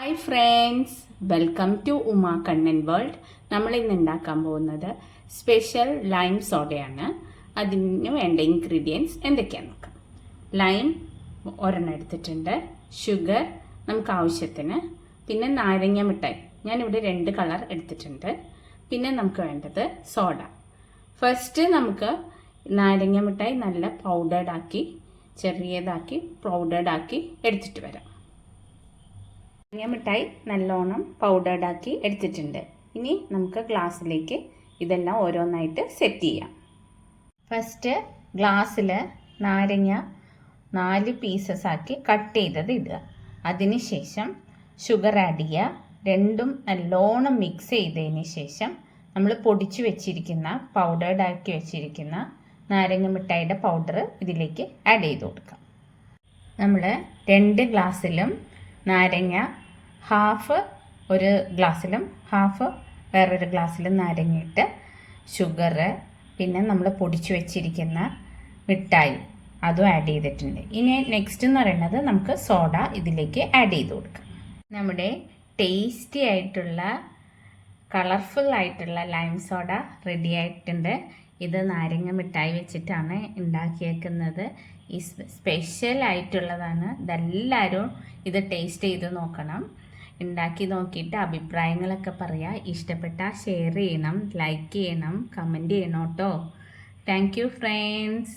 Hi friends, welcome to Uma Kannan world. നമ്മൾ ഇന്ന് ഉണ്ടാക്കാൻ പോകുന്നത് സ്പെഷ്യൽ ലൈം സോഡയാണ്. അതിന് വേണ്ട ഇൻഗ്രീഡിയൻസ് എന്തൊക്കെയാണെന്ന് നോക്കാം. ലൈം ഒരെണ്ണം എടുത്തിട്ടുണ്ട്, ഷുഗർ നമുക്ക് ആവശ്യത്തിന്, പിന്നെ നാരങ്ങ മിഠായി ഞാനിവിടെ 2 കളർ എടുത്തിട്ടുണ്ട്, പിന്നെ നമുക്ക് വേണ്ടത് സോഡ. ഫസ്റ്റ് നമുക്ക് നാരങ്ങ മിഠായി നല്ല പൗഡേർഡാക്കി ചെറിയതാക്കി പൗഡേർഡാക്കി എടുത്തിട്ട് വരാം. നാരങ്ങ മിഠായി നല്ലോണം പൗഡേർഡാക്കി എടുത്തിട്ടുണ്ട്. ഇനി നമുക്ക് ഗ്ലാസ്സിലേക്ക് ഇതെല്ലാം ഓരോന്നായിട്ട് സെറ്റ് ചെയ്യാം. ഫസ്റ്റ് ഗ്ലാസ്സിൽ നാരങ്ങ 4 പീസസ് ആക്കി കട്ട് ചെയ്തത് ഇടുക. അതിനുശേഷം ഷുഗർ ആഡ് ചെയ്യുക. രണ്ടും നല്ലോണം മിക്സ് ചെയ്തതിന് ശേഷം നമ്മൾ പൊടിച്ചു വെച്ചിരിക്കുന്ന പൗഡേർഡാക്കി വെച്ചിരിക്കുന്ന നാരങ്ങ മിഠായിയുടെ പൗഡർ ഇതിലേക്ക് ആഡ് ചെയ്ത് കൊടുക്കാം. നമ്മൾ 2 ഗ്ലാസ്സിലും നാരങ്ങ ഹാഫ് ഒരു ഗ്ലാസ്സിലും ഹാഫ് വേറൊരു ഗ്ലാസ്സിലും നാരങ്ങ ഇട്ട്, ഷുഗർ, പിന്നെ നമ്മൾ പൊടിച്ചു വെച്ചിരിക്കുന്ന മിഠായി അതും ആഡ് ചെയ്തിട്ടുണ്ട്. ഇനി നെക്സ്റ്റ് എന്ന് പറയുന്നത് നമുക്ക് സോഡ ഇതിലേക്ക് ആഡ് ചെയ്ത് കൊടുക്കാം. നമ്മുടെ ടേസ്റ്റി ആയിട്ടുള്ള കളർഫുൾ ആയിട്ടുള്ള ലൈം സോഡ റെഡി ആയിട്ടുണ്ട്. ഇത് നാരങ്ങ മിഠായി വെച്ചിട്ടാണ് ഉണ്ടാക്കിയേക്കുന്നത്. ഈ സ്പെഷ്യൽ ആയിട്ടുള്ളതാണ്. ഇതെല്ലാവരും ഇത് ടേസ്റ്റ് ചെയ്ത് നോക്കണം. ഉണ്ടാക്കി നോക്കിയിട്ട് അഭിപ്രായങ്ങളൊക്കെ പറയുക. ഇഷ്ടപ്പെട്ടാൽ ഷെയർ ചെയ്യണം, ലൈക്ക് ചെയ്യണം, കമൻറ്റ് ചെയ്യണം കേട്ടോ. Thank you friends.